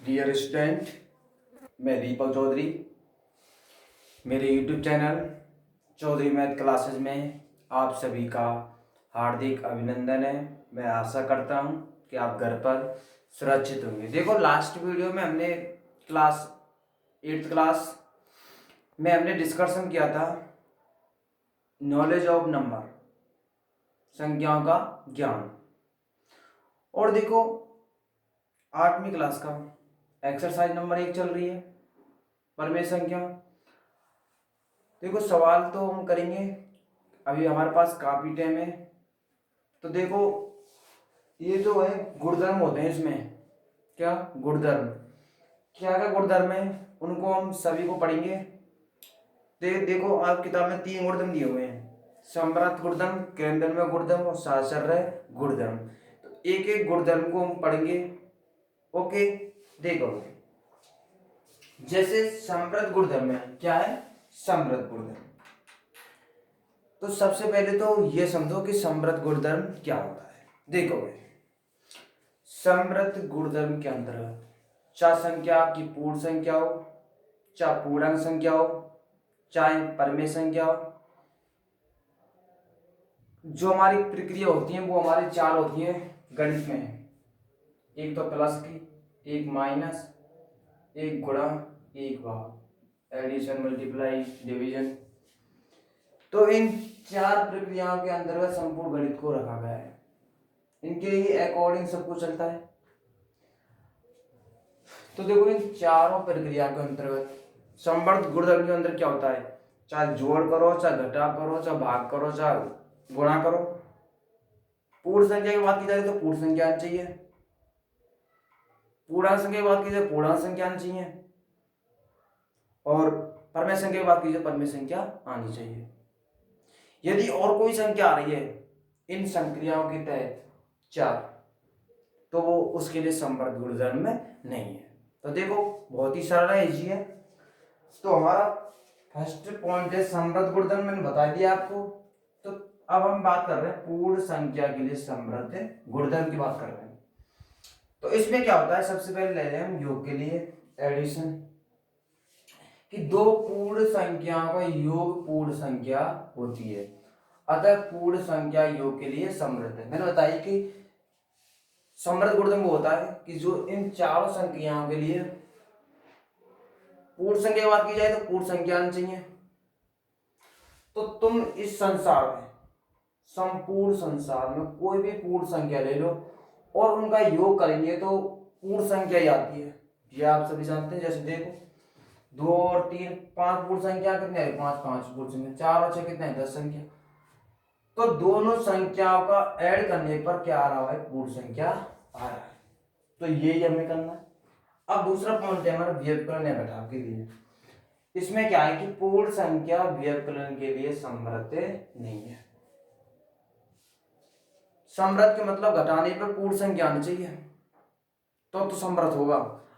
Dear student, मैं दीपक चौधरी। मेरे YouTube channel Chaudhary math classes में आप सभी का हार्दिक अभिनंदन है। मैं आशा करता हूं कि आप घर पर सुरक्षित होंगे। देखो, लास्ट वीडियो में हमने क्लास 8th क्लास में हमने डिस्कशन किया था नॉलेज ऑफ नंबर, संख्याओं का ज्ञान। और देखो, 8वीं क्लास का एक्सरसाइज नंबर 1 चल रही है, परमेय संख्या। देखो, सवाल तो हम करेंगे, अभी हमारे पास काफी टाइम है। तो देखो, ये जो है गुणधर्म होते हैं, इसमें क्या गुणधर्म, क्या क्या गुणधर्म है, उनको हम सभी को पढ़ेंगे। देखो, आप किताब में 3 गुणधर्म दिए हुए हैं, समृद्ध गुणधर्म, केंद्र गुणधर्म और साहचर्य गुणधर्म। तो एक एक गुणधर्म को हम पढ़ेंगे। ओके, देखो, जैसे समृद्ध गुणधर्म है, क्या है समृद्ध गुणधर्म। तो सबसे पहले तो ये समझो कि समृद्ध गुणधर्म क्या होता है। देखो भाई, समृद्ध गुणधर्म के अंतर्गत चाहे संख्या की पूर्ण संख्या हो, चाहे पूर्णांक संख्या हो, चाहे परमेय संख्या हो, जो हमारी प्रक्रिया होती है वो हमारी 4 होती है गणित में। एक तो प्लस की, एक माइनस, एक गुणा, एक भाग, एडिशन, मल्टीप्लाई, डिवीजन। तो इन 4 प्रक्रियाओं के अंतर्गत संपूर्ण गणित को रखा गया है। इनके ही अकॉर्डिंग सब कुछ चलता है। तो देखो, इन चारों प्रक्रिया के अंतर्गत समृद्ध गुणधर्म के अंदर क्या होता है, चाहे जोड़ करो, चाहे घटा करो, चाहे भाग करो, चाहे गुणा करो। पूर्ण संख्या की बात की जाए तो पूर्ण संख्या आनी चाहिए, पूर्णांक संख्या की बात की जाए पूर्णांक संख्या आनी चाहिए, और परमेय संख्या की बात की जाए परमेय संख्या आनी चाहिए। यदि और कोई संख्या आ रही है इन संक्रियाओं के तहत 4, तो वो उसके लिए समृद्ध गुणधर्म में नहीं है। तो देखो, बहुत ही सरल है, इजी है। तो हमारा फर्स्ट पॉइंट है समृद्ध गुणधर्म, मैंने बता दिया आपको। तो अब हम बात कर रहे हैं पूर्ण संख्या के लिए समृद्ध गुणधर्म की बात कर रहे हैं। तो इसमें क्या होता है, सबसे पहले ले रहे हैं हम योग के लिए एडिशन, कि 2 पूर्ण संख्याओं का योग पूर्ण संख्या होती है, अतः पूर्ण संख्या योग के लिए समृद्ध है। मैंने बताया कि समृद्ध गुणधर्म वो होता है कि जो इन चारों संख्याओं के लिए, पूर्ण संख्या की बात की जाए तो पूर्ण संख्या आनी चाहिए। तो तुम इस संसार में, संपूर्ण संसार में कोई भी पूर्ण संख्या ले लो और उनका योग करेंगे तो पूर्ण संख्या ही आती है। ये आप सभी जानते हैं। जैसे देखो, 2 और 3 5 पूर्ण संख्या कितने हैं, 5 5 पूर्ण संख्या, 4 और 6 कितने हैं, 10 संख्या। तो दोनों संख्याओं का ऐड करने पर क्या आ रहा है, पूर्ण संख्या आ रहा है। तो यही हमें करना है। अब दूसरा पॉइंट है हमारा व्यवकलन या घटाव के लिए। इसमें क्या है कि पूर्ण संख्या व्यवकलन के लिए समृद्ध नहीं है। समृद्ध के मतलब घटाने पर पूर्ण संख्या आनी चाहिए, तो समृद्ध होगा।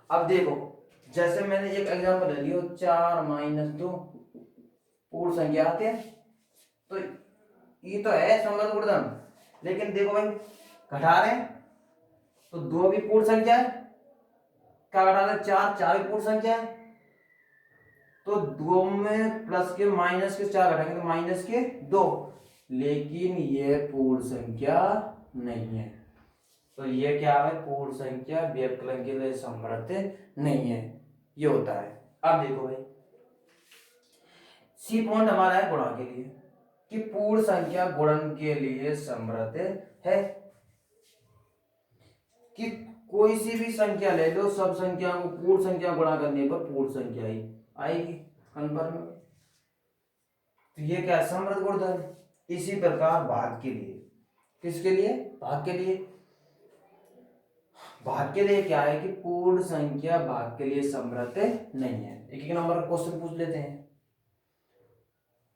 अब देखो, जैसे मैंने एक एग्जांपल ले लिया, 4 - 2 पूर्ण संख्या आते हैं। तो ये तो है समृद्ध गुणधर्म, लेकिन देखो भाई, घटा रहे हैं तो 2 भी पूर्ण संख्या है, क्या घटा रहे हैं, 4 4 भी पूर्ण संख्या है। तो 2 में प्लस के माइनस के 4 घटाएंगे तो माइनस के 2, लेकिन ये पूर्ण संख्या नहीं है। तो ये क्या है, पूर्ण संख्या व्यवकलन के लिए समृद्ध नहीं है, ये होता है। अब देखो भाई, सी पॉइंट हमारा है गुणा के लिए, कि पूर्ण संख्या गुणन के लिए समृद्ध है। कि कोई सी भी संख्या ले लो, सब संख्या को पूर्ण संख्या गुणा करने पर पूर्ण संख्या ही आएगी, कन्फर्म है। तो ये क्या है, समृद्ध गुणधर्म। इसी प्रकार भाग के लिए, किसके लिए, भाग के लिए। भाग के लिए क्या है कि पूर्ण संख्या भाग के लिए समृद्ध नहीं है। एक एक नंबर का क्वेश्चन पूछ लेते हैं,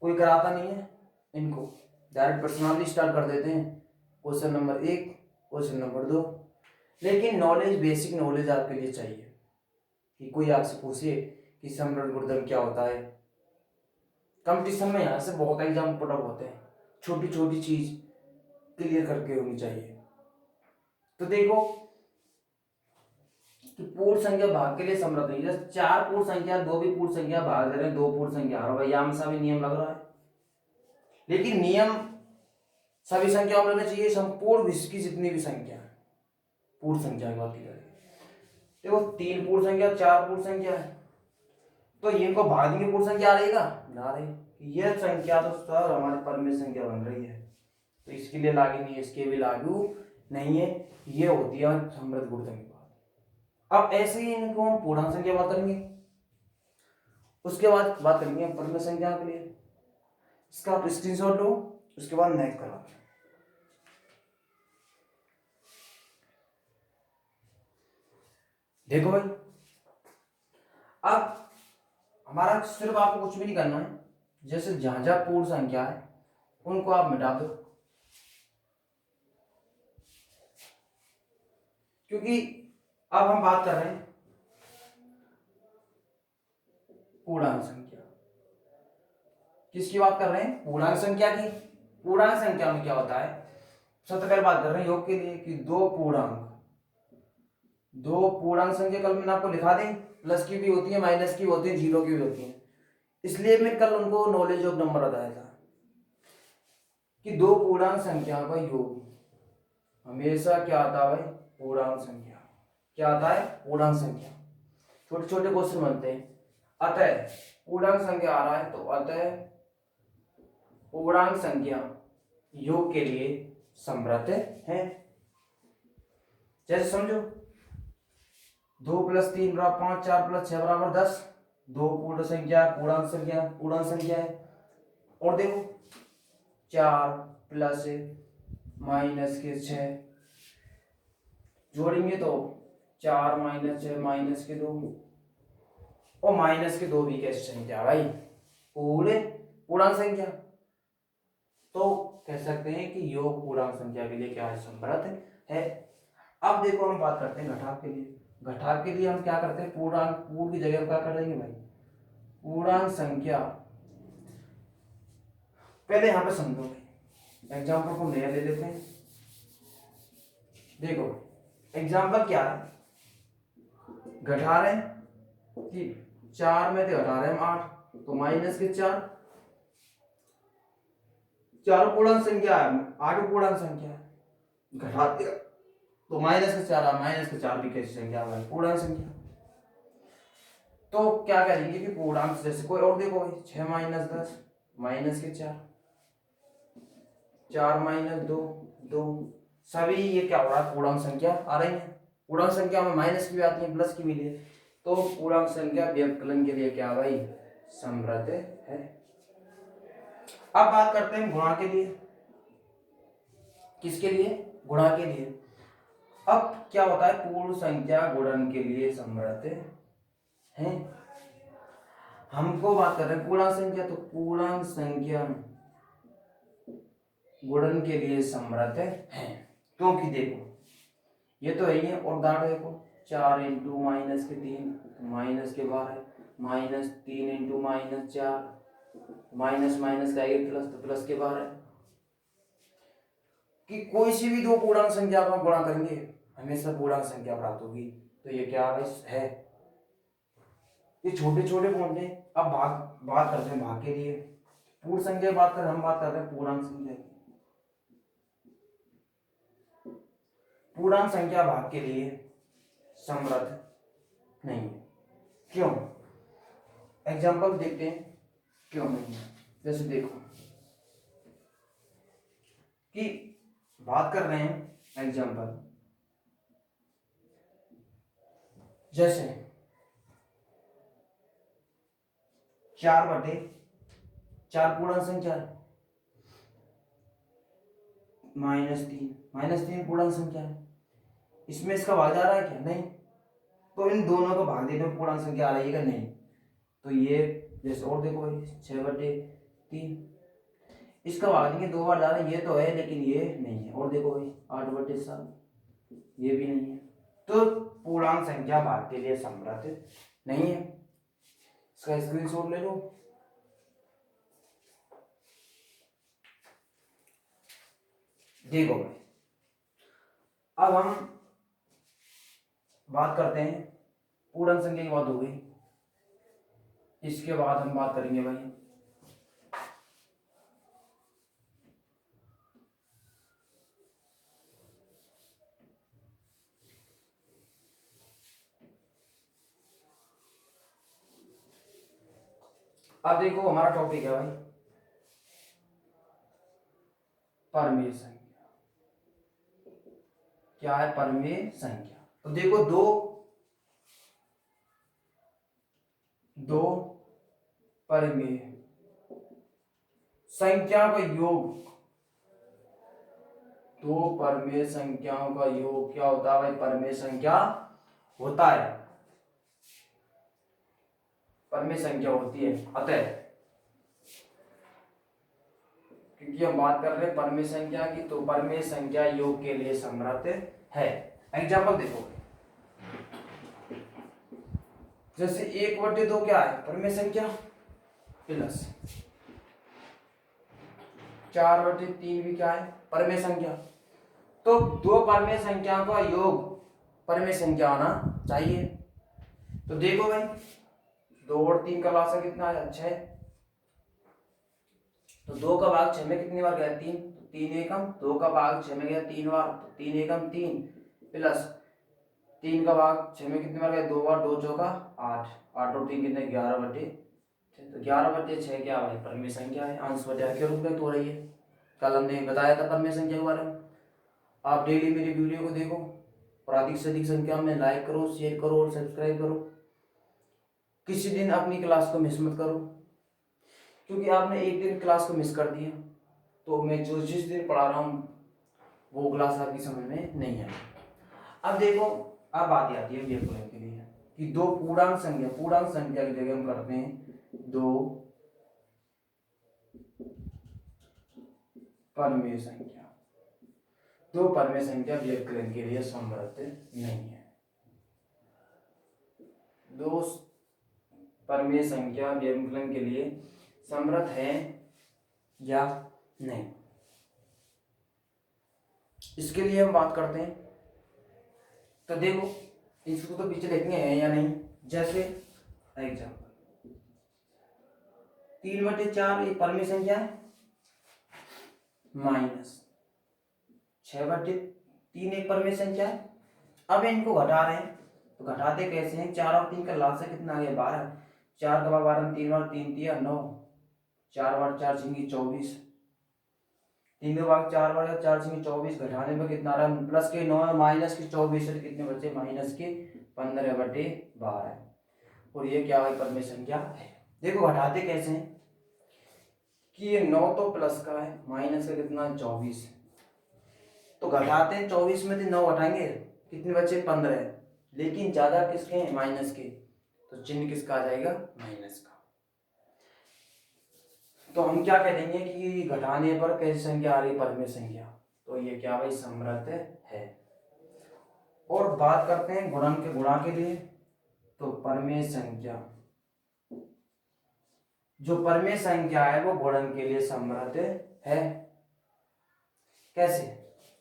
कोई कराता नहीं है इनको, डायरेक्ट पर्सनली स्टार्ट कर देते हैं। Question number 1, question number 2। लेकिन नॉलेज, बेसिक नॉलेज आपके लिए चाहिए, कि कोई आपसे पूछे कि समृद्ध गुणधर्म क्या होता है। कंपटीशन में यहाँ से बहुत एग्जाम पुट अप होते हैं, छोटी छोटी चीज क्लियर करके होनी चाहिए। तो देखो, कि पूर्ण संख्या भाग के लिए समर्थ नहीं। जैसे 4 पूर्ण संख्या, 2 भी पूर्ण संख्या भाग दे रहे हैं 2 पूर्ण संख्या, और भाई यहाँ सा भी नियम लग रहा है, लेकिन नियम सभी संख्याओं में लगना चाहिए, संपूर्ण विश्व की जितनी भी संख्या है पूर्ण संख्या की बात की जाए। देखो 3 पूर्ण संख्या, 4 पूर्ण संख्या है, तो इनको भाग देंगे पूर्ण संख्या आ रहेगा ना रही, यह संख्या तो सर हमारे परमेय संख्या बन रही है, तो इसके लिए लागू नहीं है, इसके भी लागू नहीं है। ये होती है समृद्ध गुणधर्म की बात। अब ऐसे ही इनको हम पूर्णांक संख्या बात करेंगे, उसके बाद बात करेंगे हम परमेय संख्या के लिए। इसका आप स्क्रीनशॉट लो, उसके बाद नेक्स्ट करा। देखो भाई, अब हमारा सिर्फ आपको कुछ भी नहीं करना है, जैसे जहां जहां पूर्ण संख्या है उनको आप मिटा दो, क्योंकि अब हम बात कर रहे हैं पूर्णांक संख्या। किसकी बात कर रहे हैं? पूर्णांक संख्या की। पूर्णांक संख्या में क्या होता है, सबसे पहले बात कर रहे हैं योग के लिए कि दो पूर्णांक संख्या कल मैंने आपको लिखा दी, प्लस की भी होती है, माइनस की भी होती है, जीरो की भी होती है, इसलिए मैं कल उनको नॉलेज ऑफ नंबर बताया था कि दो पूर्णांक संख्या का योग हमेशा क्या आता है भाई? पूर्णांक संख्या। क्या आता है? पूर्णांक संख्या। छोटे छोटे क्वेश्चन बनते हैं, अतः पूर्णांक संख्या आ रहा है तो अतः पूर्णांक संख्या योग के लिए समर्थ है। जैसे समझो 2 + 3 = 5, 4 + 6 = 10, दो पूर्ण संख्या, पूर्णांक संख्या है। और देखो 4 + -6 जोड़ेंगे तो 4 - 6 - 2, और -2 भी कैसी संख्या भाई? पूर्णांक संख्या। तो कह सकते हैं कि योग पूर्णांक संख्या के लिए क्या है? समर्थ है। अब देखो हम बात करते हैं घटाव के लिए। घटाव के लिए हम क्या करते हैं? पूर्ण की जगह क्या कर देंगे भाई? पूर्णांक संख्या। पहले यहां पे समझो, एग्जाम्पल को नया ले लेते हैं। देखो एग्जाम्पल क्या है, घटा रहे हैं कि 4 में से घटा रहे हैं हम 8, तो -4, चारों पूर्णांक संख्या है, 8 पूर्णांक संख्या है, घटाते तो -4 भी कैसी संख्या है? पूर्णांक संख्या। तो क्या करेंगे कि पूर्णांक, जैसे कोई और देखो भाई 6 - 10 -4, 4 - 2 2, सभी ये क्या हो रहा है? पूर्णांक संख्या आ रही है। पूर्णांक संख्या में माइनस की भी आती है, प्लस की भी, तो पूर्णांक संख्या व्यवकलन के लिए क्या भाई? समर्थ है। अब बात करते हैं गुणा के लिए। किसके लिए? गुणा के लिए। अब क्या होता है? पूर्ण संख्या गुणन के लिए समर्थ है। हमको बात कर रहे हैं पूर्णांक संख्या, तो पूर्णांक संख्या गुणन के लिए समर्थ है, क्योंकि देखो ये तो है ही है, और दांत देखो 4 × -3 माइनस के बाहर है, -3 × -4 माइनस माइनस का प्लस, तो प्लस के बाहर है। कि कोई सी भी दो पूर्णांक संख्या का गुणा करेंगे हमेशा पूर्णांक संख्या प्राप्त होगी, तो ये क्या है? ये छोटे छोटे पॉइंट हैं। अब बात करते हैं भाग के लिए। पूर्ण संख्या हम बात कर रहे हैं पूर्णांक संख्या की। पूर्णांक संख्या भाग के लिए समर्थ नहीं है। क्यों? एग्जाम्पल देखते हैं क्यों नहीं है। जैसे देखो कि बात कर रहे हैं एग्जाम्पल, जैसे 4/4 पूर्णांक संख्या है, -3 पूर्णांक संख्या है, इसमें इसका भाग जा रहा है क्या? नहीं। तो इन दोनों को भाग देने में पूर्णांक संख्या आ रही है क्या? नहीं। तो ये जैसे और देखो 6/3, इसका भाग देंगे 2 बार जा रहा है, ये तो है लेकिन ये नहीं है। और देखो भाई 8/7, ये भी नहीं है। तो पूर्णांक संख्या भाग के लिए समर्थ नहीं है। इसका स्क्रीनशॉट ले लो। देखो भाई, अब हम बात करते हैं पूर्ण संख्या की बात हो गई। इसके बाद हम बात करेंगे भाई अब देखो हमारा टॉपिक है भाई परमेय संख्या। क्या है परमेय संख्या? तो देखो दो परमेय संख्या का योग, दो परमेय संख्याओं का योग क्या होता है भाई? परमेय संख्या होता है, परमेय संख्या होती है। अतः क्योंकि हम बात कर रहे हैं परमेय संख्या की, तो परमेय संख्या योग के लिए समर्थ है। एग्जाम्पल देखो, जैसे 1/2 क्या है? परमेय संख्या। प्लस 4/3 भी क्या है? परमेय संख्या। तो दो परमेय संख्या का योग परमेय संख्या आना चाहिए। तो देखो भाई 2 और 3 का लासा कितना है? 6। तो 2 का भाग 6 में कितनी बार गया? 3। तो 3 एकम 2 का भाग 6 में गया 3 बार, तो 3 एकम 3 प्लस 3 का भाग 6 में कितनी बार गया? 2 बार, 2 चौका 8, 8 और 3 कितने? 11/6। तो 11/6 क्या भाई? परमेय संख्या है, अंश बटा के रूप में तो हो रही है। कल हमने बताया था परमेय संख्या के बारे में। आप डेली मेरी वीडियो को देखो और अधिक से अधिक संख्या में लाइक करो, शेयर करो और सब्सक्राइब करो। किसी दिन अपनी क्लास को मिस मत करो, क्योंकि आपने एक दिन क्लास को मिस कर दिया तो मैं जो जिस दिन पढ़ा रहा हूँ वो क्लास आपकी समझ में नहीं है। अब देखो, अब बात आती है व्यवकलन के लिए कि दो पूर्णांक संख्या की जगह हम करते हैं दो परमेय संख्या। दो परमेय संख्या व्यवकलन के लिए समर्थ नहीं है। दो परमेय संख्या व्यवकलन के लिए समर्थ है या नहीं, इसके लिए हम बात करते हैं। तो देखो इसको तो पीछे लिखेंगे है या नहीं। जैसे एग्जाम्पल 3/4 एक परमेय संख्या है, माइनस 6/3 एक परमेय संख्या है। अब इनको घटा रहे हैं, तो घटाते कैसे हैं? 4 और 3 का लासा कितना आ गया? 12। 4 का भाग 12, 3 और 3 दिया 9, 4 बार 4 छिंगी 24, 3 का भाग 4 बार 4 छिंगी 24, घटाने में कितना आ रहा है? प्लस के 9 माइनस के 24 से कितने बचे? माइनस के 15/12। और ये क्या है? परमेय संख्या है। देखो घटाते कैसे हैं कि ये 9 तो प्लस का है, माइनस का कितना? 24। तो घटाते हैं 24 में से 9 घटाएंगे कितने बचे? 15। लेकिन ज्यादा किसके हैं? माइनस के, तो चिन्ह किसका आ जाएगा? माइनस का। तो हम क्या कह देंगे कि घटाने पर कैसी संख्या आ रही? परमेय संख्या। तो ये क्या भाई? समर्थ है। और बात करते हैं गुणन के गुणा के लिए। तो परमेय संख्या, जो परमेय संख्या है वो गुणन के लिए समर्थ है। कैसे?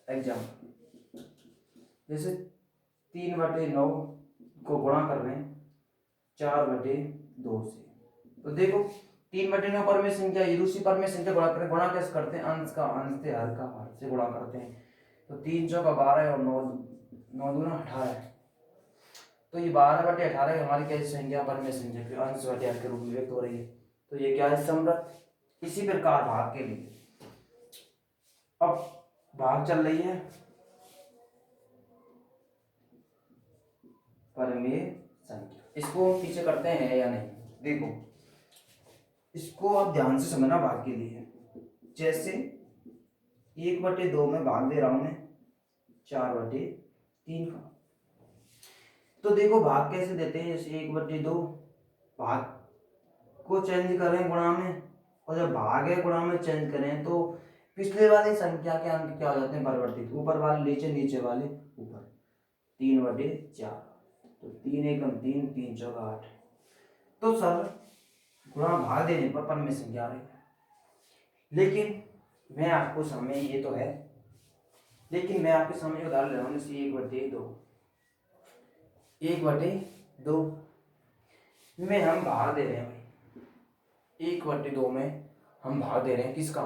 एग्जाम्पल जैसे 3/9 को गुणा कर रहे हैं 4/2 से। तो देखो 3/9 परमेय संख्या, ये दूसरी परमेय संख्या गुणा करें। गुणा कैसे करते हैं? अंश का अंश से, हर का हर से गुणा करते हैं। तो 3 चौका 12 और 9 दूना 18। तो ये 12/18 हमारी कैसी संख्या? परमेय संख्या की अंश बटे हर के रूप में व्यक्त हो रही है। तो ये क्या है? समर्थ। इसी प्रकार भाग के लिए, अब भाग चल रही है परमेय संख्या, इसको पीछे करते हैं या नहीं? देखो इसको आप ध्यान से समझना भाग के लिए। जैसे 1/2 में भाग दे रहा हूं मैं 4/3 का। तो देखो भाग कैसे देते हैं? जैसे 1/2 भाग को चेंज करें गुणा में, और जब भाग है गुणा में चेंज करें तो पिछले वाली संख्या के अंक क्या हो जाते हैं? परिवर्तित, ऊपर वाले नीचे, नीचे वाले ऊपर। 3/4, तो 3 एकम 3, 3 चौका 8। तो सर गुणा भाग देने पर परमेय संख्या आ रही है। लेकिन मैं आपको सामने, ये तो है, लेकिन मैं आपके सामने उदाहरण ले रहा हूँ। जैसे 1/2 1/2 में हम भाग दे रहे हैं भाई, 1/2 में हम भाग दे रहे हैं किसका,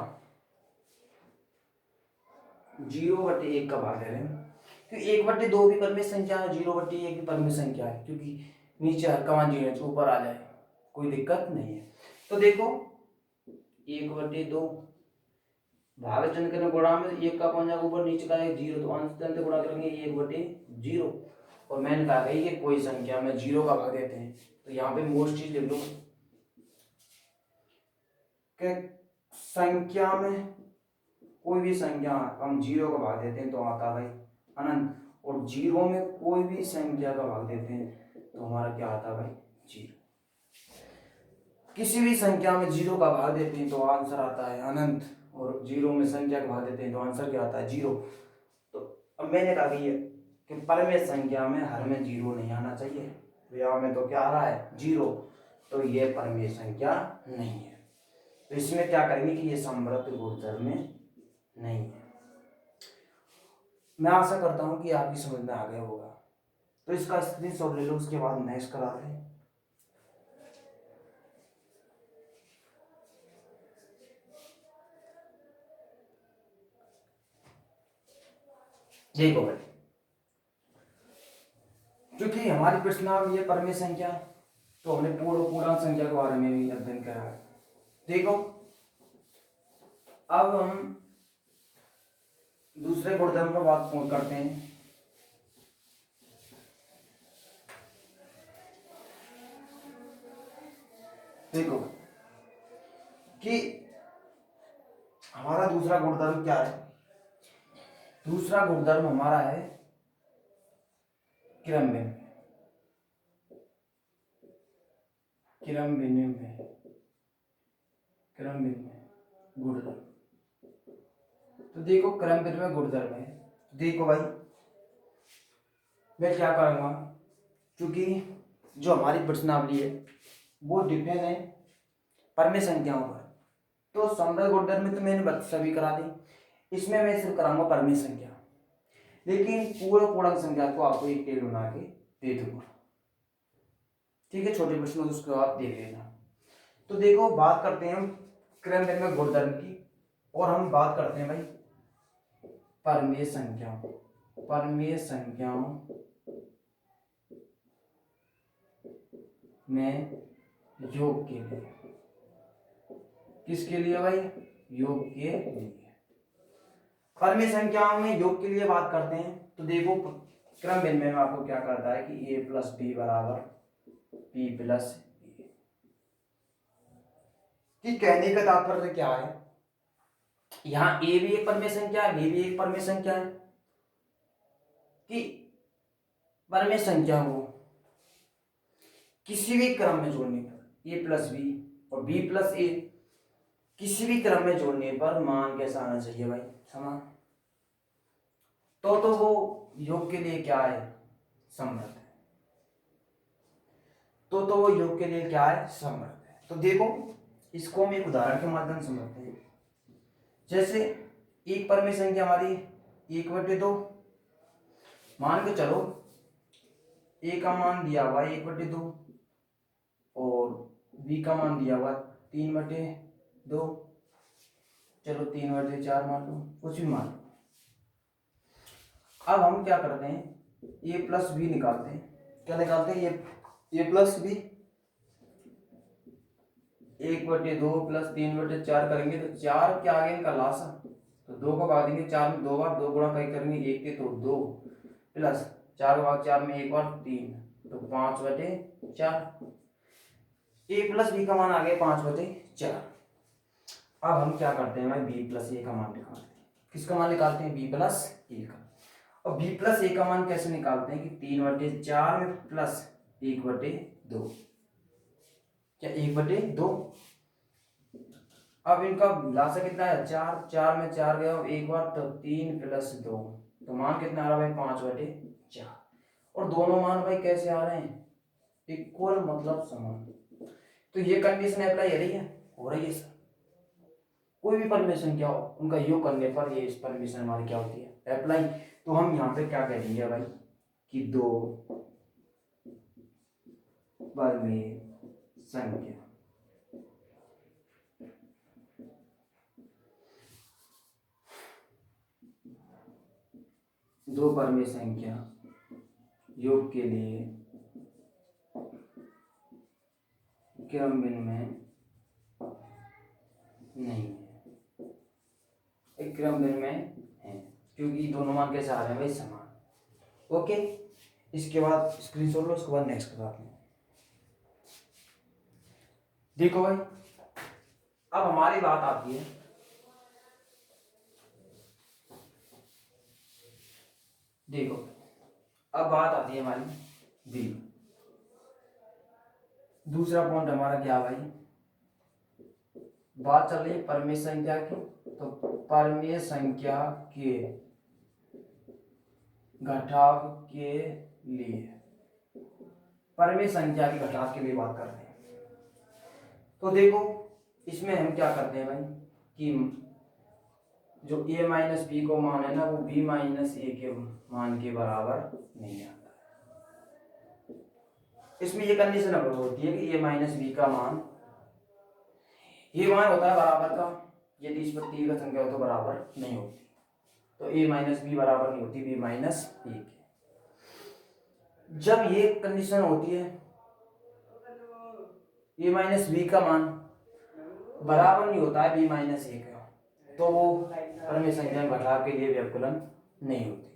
0/1 का भाग दे रहे हैं, क्योंकि 1/2 भी परमेय संख्या है, 0/1 भी परमेय संख्या है, क्योंकि नीचे हर का मान 0 ऊपर आ जाए कोई दिक्कत नहीं है। तो देखो 1/2 भाग चिन्ह के गुणा में 1 का कौन जाएगा ऊपर, नीचे का 0, तो अंश से गुणा करेंगे 1/0, और मैंने कहा कि कोई संख्या में 0 का भाग देते हैं, तो यहाँ पे मोस्ट चीज लिख लो कि संख्या में कोई भी संख्या हम 0 का भाग देते हैं तो आता है भाई अनंत, और 0 में कोई भी संख्या का भाग देते हैं तो हमारा क्या आता है भाई 0। किसी भी संख्या में 0 का भाग देते हैं तो आंसर आता है अनंत, और 0 में संख्या का भाग देते हैं तो आंसर क्या आता है 0। तो अब मैंने कहा कि परमेय संख्या में हर में 0 नहीं आना चाहिए, तो यहाँ में तो क्या आ रहा है 0, तो ये परमेय संख्या नहीं है। तो इसमें क्या करेंगे कि ये समृद्ध गुणधर्म में नहीं है। मैं आशा करता हूं कि आपकी समझ में आ गया होगा, तो इसका स्क्रीनशॉट ले लो, उसके बाद नेक्स्ट कराते हैं। देखो भाई, क्योंकि हमारी प्रश्नावली है परमेय संख्या, तो हमने पूर्णांक संख्या के बारे में भी अध्ययन करा है। देखो अब हम दूसरे गुणधर्म पर बात करते हैं। देखो कि हमारा दूसरा गुणधर्म क्या है, दूसरा गुणधर्म हमारा है क्रम भिन्न, क्रम भिन्न गुणधर्म। तो देखो क्रम भिन्न में गुणधर्म है, देखो भाई मैं क्या करूंगा, क्योंकि जो हमारी प्रश्नावली है वो डिपेंड है परमेय संख्याओं पर, तो समृद्ध गुणधर्म में तो मैंने सभी करा दी, इसमें मैं सिर्फ कराऊंगा परमेय संख्या, लेकिन पूर्णांक संख्या को आपको एक टेबल बना के दे दूंगा, ठीक है। छोटे प्रश्नों को उसको आप देख लेना। तो देखो बात करते हैं हम क्रम भिन्न में गुणधर्म की, और हम बात करते हैं भाई परमेय संख्याओं में योग के लिए, किसके लिए भाई, योग के लिए, परमेय संख्याओं में योग के लिए बात करते हैं। तो देखो क्रम भिन्न में आपको क्या करता है कि a + b = p + a, कि कहने का तात्पर्य क्या है, यहाँ a भी एक परमेय संख्या है, b भी एक परमेय संख्या है, कि परमेय संख्या को किसी भी क्रम में जोड़ने पर a + b और b + a किसी भी क्रम में जोड़ने पर मान कैसा आना चाहिए भाई, समान। तो वो योग के लिए क्या है, समृद्ध है। तो वो योग के लिए क्या है, समृद्ध है। तो देखो इसको हम एक उदाहरण के माध्यम से समझते हैं। जैसे एक परमेय संख्या हमारी 1/2, मान के चलो a का मान दिया हुआ 1/2 और b का मान दिया हुआ 3/2, चलो 3/4 मान लो, कुछ भी मान लो। अब हम क्या करते हैं, a + b निकालते हैं। क्या निकालते हैं, a + b, 1/2 + 3/4 करेंगे तो 4 के आगे इनका लासा, तो 2 को भाग देंगे 4 में 2 बार, 2 गुणा कई करेंगे 1 के, तो 2 प्लस 4 भाग 4 में 1 बार 3, तो 5/4। a + b का मान आ गया 5/4। अब हम क्या करते हैं भाई, b + a का मान निकालते हैं। किसका मान निकालते हैं, b + a का। और b + a का मान कैसे निकालते हैं कि 3/4 में प्लस 1/2, क्या 1/2। अब इनका लासा कितना है, 4, 4 में 4 गया और 1 बार, तो 3 + 2, तो मान कितना आ रहा है भाई 5/4। और दोनों मान भाई कैसे आ रहे हैं, इक्वल, मतलब समान। तो ये कंडीशन अप्लाई हो रही है सर। कोई भी परमेय संख्या हो उनका योग करने पर ये इस परमिशन हमारी क्या होती है, अप्लाई। तो हम यहाँ पे क्या कह देंगे भाई कि 2 परिमेय संख्या। दो परिमेय संख्या योग के लिए क्रम विनिमय नहीं है। एक क्रम विनिमय है क्योंकि दोनों मान कैसे आ रहे हैं भाई, समान। ओके, इसके बाद स्क्रीनशॉट लो, उसके बाद नेक्स्ट बताते हैं। देखो भाई, अब हमारी बात आती है, देखो अब बात आती है हमारी बी। दूसरा पॉइंट हमारा क्या भाई, बात चल रही है परिमेय संख्या की, तो परिमेय संख्या के घटाव के लिए, परिमेय संख्या के घटाव के लिए बात कर रहे हैं। तो देखो इसमें हम क्या करते हैं भाई कि जो a माइनस बी को मान है ना, वो b माइनस ए के मान के बराबर नहीं आता है। इसमें ये कंडीशन अगर होती है कि a माइनस बी का मान, ये मान होता है बराबर का, यदि इस पर तीव्र संख्या हो तो बराबर नहीं होती, तो a माइनस बी बराबर नहीं होती b माइनस ए के। जब ये कंडीशन होती है a माइनस बी का मान बराबर नहीं होता है b माइनस ए का, तो वो परिमेय संख्या के घटाव के लिए व्यवकलन नहीं होती,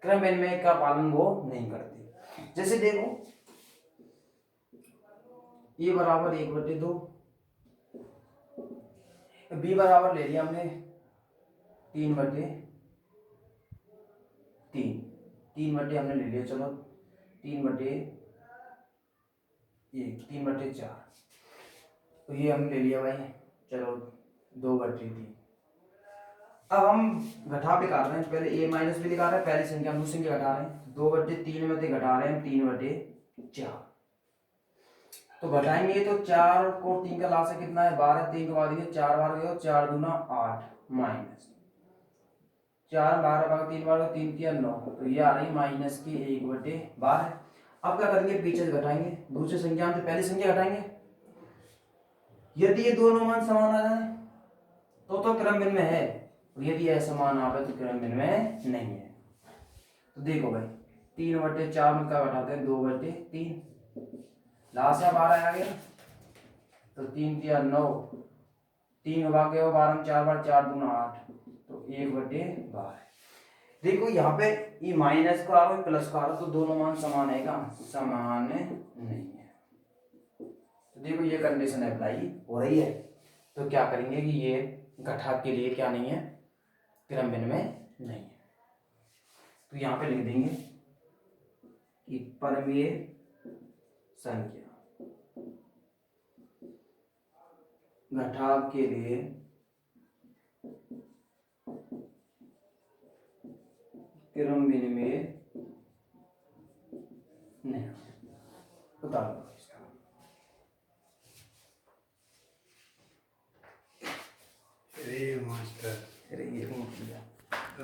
क्रम विनिमय का पालन वो नहीं करती। जैसे देखो a बराबर 1/2, b बराबर ले लिया हमने 3/3, 3/3 हमने ले लिया, चलो 3/1, 3/4, तो ये हमने ले लिया भाई, चलो 2/3। अब हम घटाव निकाल रहे हैं, पहले a माइनस बी निकाल रहे हैं, पहली संख्या दूसरी संख्या घटा रहे हैं, 2/3 में से घटा रहे हैं 3/4, तो घटाएंगे तो 4 को 3 का लासा कितना है 12, 3 के बाद 4 बार गए, 4 दूना 8, माइनस 4 12 भाग 3 बार 3 3 9, तो ये आ रही माइनस की 1/12। अब क्या करेंगे, पीछे से घटाएंगे, दूसरी संख्या में पहली संख्या घटाएंगे, यदि ये दोनों मान समान आ जाए तो क्रम विनिमय है, यदि असमान आ रहा है तो क्रम विनिमय नहीं है। तो देखो भाई 3/4 में क्या घटाते हैं 2/3, लास्ट या 12 आ गया, तो 3 3 9, 3 भाग गए 12 में 4 बार 4 दूना 8, तो 1/12। देखो यहाँ पे ये माइनस का आ रहा है प्लस का आ रहा है, तो दोनों मान समान है क्या, समान नहीं है। तो देखो ये कंडीशन अप्लाई हो रही है, तो क्या करेंगे कि ये घटाव के लिए क्या नहीं है, क्रम विनिमय नहीं है। तो यहाँ पे लिख देंगे कि परिमेय संख्या घटाव के लिए क्रम विनिमय नहीं, बता दो इसका। अरे मास्टर, अरे ये किया